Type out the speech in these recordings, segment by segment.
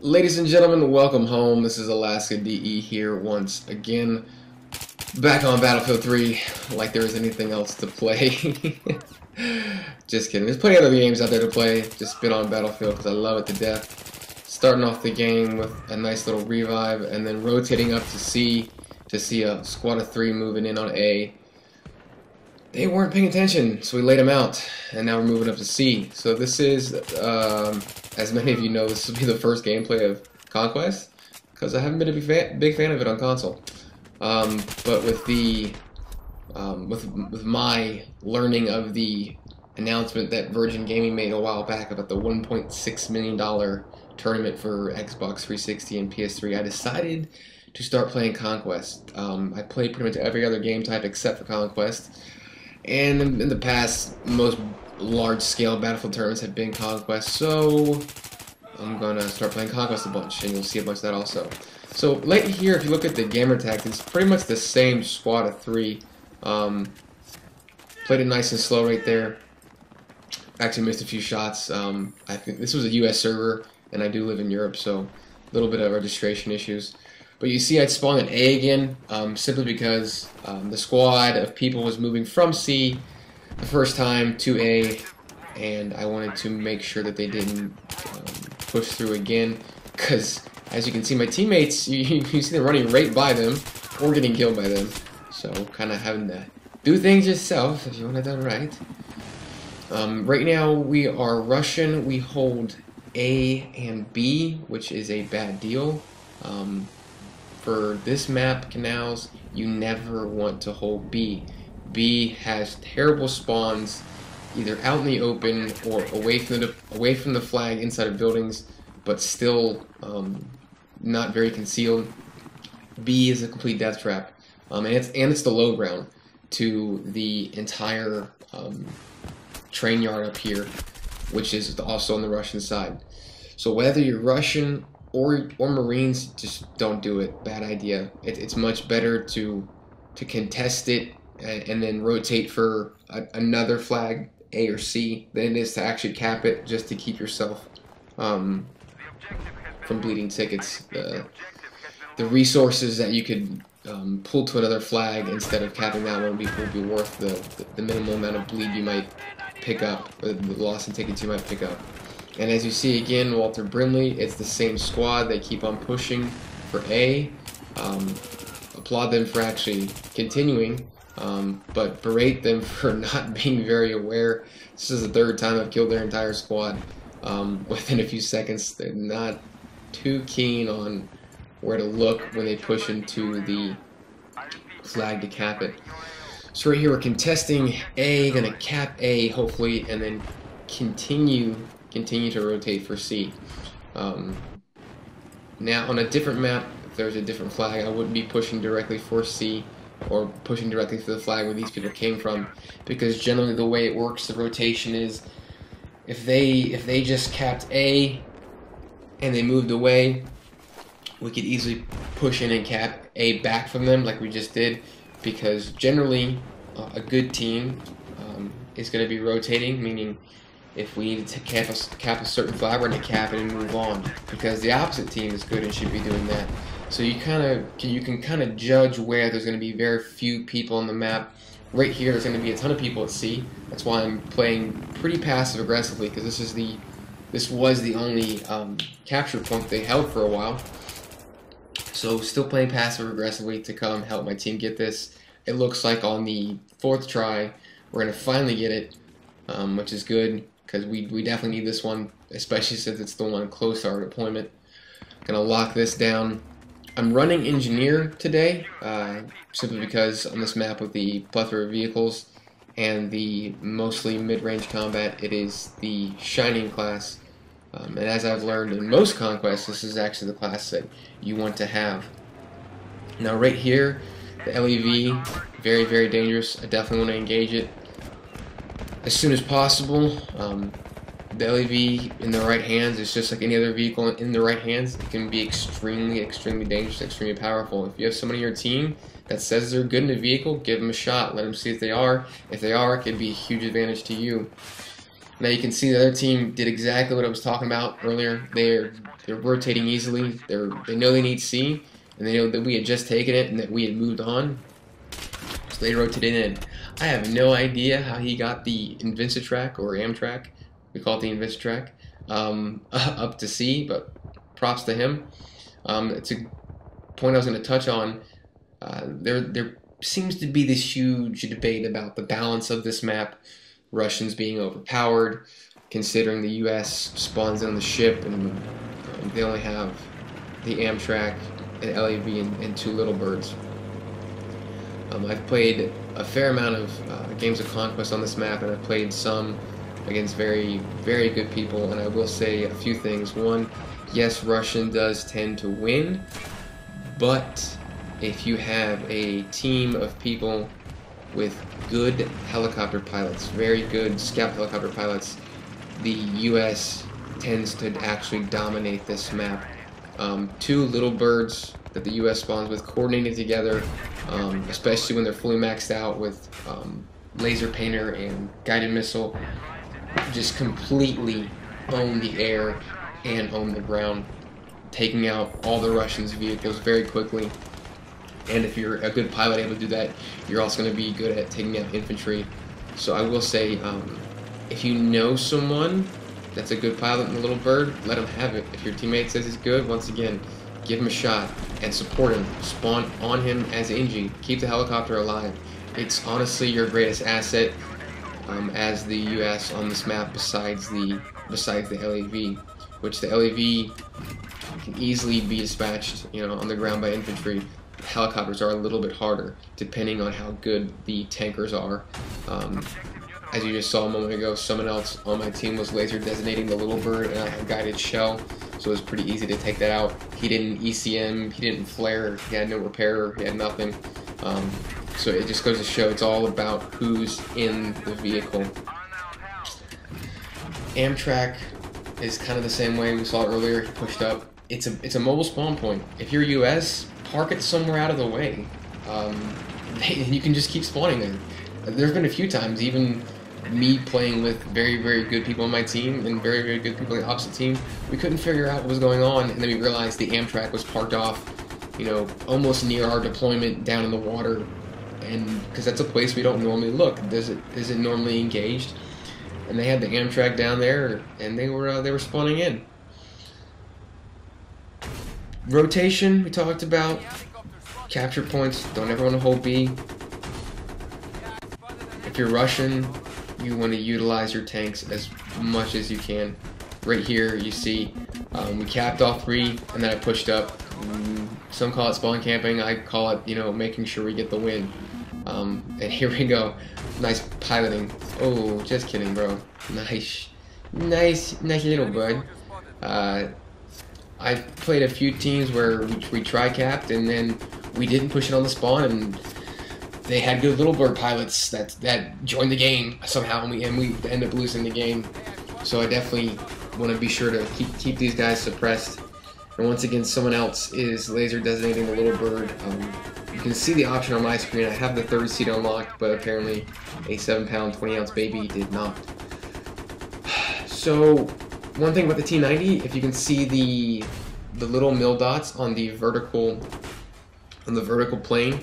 Ladies and gentlemen, welcome home. This is Alaska DE here once again, back on Battlefield 3, like there is anything else to play. Just kidding. There's plenty of other games out there to play. Just been on Battlefield because I love it to death. Starting off the game with a nice little revive, and then rotating up to C to see a squad of 3 moving in on A. They weren't paying attention, so we laid them out, and now we're moving up to C. So this is, as many of you know, this will be the first gameplay of Conquest, because I haven't been a big fan of it on console. But with the with my learning of the announcement that Virgin Gaming made a while back about the $1.6 million tournament for Xbox 360 and PS3, I decided to start playing Conquest. I played pretty much every other game type except for Conquest. And in the past, most large-scale Battlefield tournaments have been Conquest, so I'm going to start playing Conquest a bunch, and you'll see a bunch of that also. So, lately here, if you look at the gamer tag, it's pretty much the same squad of 3. Played it nice and slow right there. Actually missed a few shots. I think this was a US server, and I do live in Europe, so a little bit of registration issues. But you see I'd spawn at A again, simply because the squad of people was moving from C the first time to A, and I wanted to make sure that they didn't push through again, because as you can see my teammates, you see them running right by them, or getting killed by them, so kind of having to do things yourself if you want it done right. Right now we are Russian, we hold A and B, which is a bad deal. For this map, Canals, you never want to hold B. B has terrible spawns, either out in the open or away from the flag inside of buildings, but still not very concealed. B is a complete death trap, and it's the low ground to the entire train yard up here, which is also on the Russian side. So whether you're Russian or Marines, just don't do it. Bad idea. It's much better to contest it and then rotate for another flag, A or C, than it is to actually cap it just to keep yourself from bleeding tickets. The resources that you could pull to another flag instead of capping that one will be worth the minimal amount of bleed you might pick up, or the loss in tickets you might pick up. And as you see again, Walter Brimley, it's the same squad. They keep on pushing for A. Applaud them for actually continuing, but berate them for not being very aware. This is the third time I've killed their entire squad within a few seconds. They're not too keen on where to look when they push into the flag to cap it. So right here we're contesting A, gonna cap A hopefully, and then continue to rotate for C. Now on a different map, if there's a different flag, I wouldn't be pushing directly for C or pushing directly for the flag where these people came from, because generally the way it works, the rotation is if they just capped A and they moved away, we could easily push in and cap A back from them like we just did, because generally a good team is going to be rotating, meaning if we need to cap a certain flag, we're going to cap it and move on, because the opposite team is good and should be doing that. So you can kind of judge where there's going to be very few people on the map. Right here there's going to be a ton of people at C. That's why I'm playing pretty passive aggressively, because this was the only capture point they held for a while. So still playing passive aggressively to come help my team get this. It looks like on the 4th try we're going to finally get it, which is good, because we definitely need this one, especially since it's the one close to our deployment. Gonna lock this down. I'm running Engineer today, simply because on this map with the plethora of vehicles and the mostly mid-range combat, it is the Shining class. And as I've learned in most Conquests, this is actually the class that you want to have. Now right here, the LEV, very, very dangerous. I definitely want to engage it as soon as possible. The LEV in the right hands is just like any other vehicle in the right hands. It can be extremely, extremely dangerous, extremely powerful. If you have someone in your team that says they're good in a vehicle, give them a shot. Let them see if they are. If they are, it can be a huge advantage to you. Now you can see the other team did exactly what I was talking about earlier. They're rotating easily. They know they need C, and they know that we had just taken it and that we had moved on. So they rotated in. I have no idea how he got the Invincitrack or Amtrack. We call it the Invincitrack up to C, but props to him. It's a point I was going to touch on. There seems to be this huge debate about the balance of this map. Russians being overpowered, considering the U.S. spawns on the ship and they only have the Amtrack and LAV and 2 little birds. I've played a fair amount of games of Conquest on this map, and I've played some against very, very good people, and I will say a few things. One, yes, Russian does tend to win, but if you have a team of people with good helicopter pilots, very good scout helicopter pilots, the US tends to actually dominate this map. 2 little birds that the US spawns with coordinated together, especially when they're fully maxed out with laser painter and guided missile, just completely own the air and own the ground, taking out all the Russians' vehicles very quickly. And if you're a good pilot able to do that, you're also going to be good at taking out infantry. So I will say, if you know someone that's a good pilot in the Little Bird, let him have it. If your teammate says he's good, once again, give him a shot and support him. Spawn on him as Ingy. Keep the helicopter alive. It's honestly your greatest asset as the U.S. on this map, besides the LAV, which the LAV can easily be dispatched, on the ground by infantry. Helicopters are a little bit harder, depending on how good the tankers are. As you just saw a moment ago, someone else on my team was laser designating the Little Bird, and I had guided shell, so it was pretty easy to take that out. He didn't ECM, he didn't flare, he had no repair, he had nothing. So it just goes to show it's all about who's in the vehicle. Amtrack is kind of the same way. We saw it earlier. He pushed up. It's a mobile spawn point. If you're US, park it somewhere out of the way. You can just keep spawning there. There's been a few times, even me playing with very, very good people on my team and very, very good people on the opposite team, we couldn't figure out what was going on, and then we realized the Amtrack was parked off, almost near our deployment down in the water, and because that's a place we don't normally look. Is it normally engaged? And they had the Amtrack down there, and they were spawning in. Rotation, we talked about. Capture points, don't ever want to hold B. If you're Russian, you want to utilize your tanks as much as you can. Right here, you see, we capped all 3, and then I pushed up. Some call it spawn camping, I call it, making sure we get the win. And here we go. Nice piloting. Oh, just kidding, bro. Nice little bud. I've played a few teams where we tri-capped and then we didn't push it on the spawn, and they had good Little Bird pilots that joined the game somehow, and we end up losing the game. So I definitely want to be sure to keep these guys suppressed. And once again, someone else is laser designating the Little Bird. You can see the option on my screen. I have the third seat unlocked, but apparently a 7-pound, 20-ounce baby did not. So one thing about the T90, if you can see the little mill dots on the vertical plane,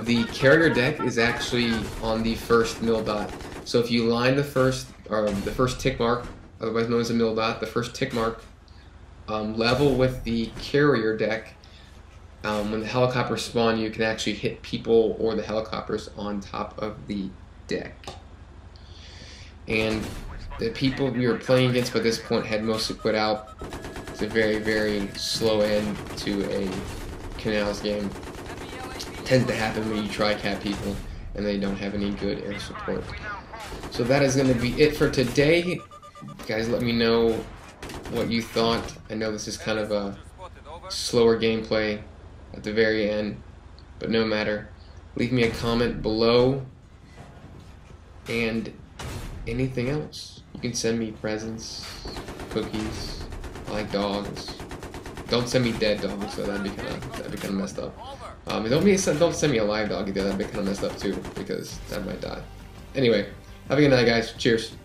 the carrier deck is actually on the first mill dot. So if you line the first tick mark, otherwise known as a mill dot, the first tick mark, level with the carrier deck, when the helicopters spawn, you can actually hit people or the helicopters on top of the deck. And the people we were playing against by this point had mostly put out. It's a very, very slow end to a Canals game. It tends to happen when you try cap people and they don't have any good air support. So that is going to be it for today. Guys, let me know what you thought. I know this is kind of a slower gameplay at the very end, but no matter. Leave me a comment below, and anything else. You can send me presents, cookies. I like dogs. Don't send me dead dogs, so that'd be kind of messed up. Don't send me a live dog either. That'd be kind of messed up too, because that might die. Anyway, have a good night, guys. Cheers.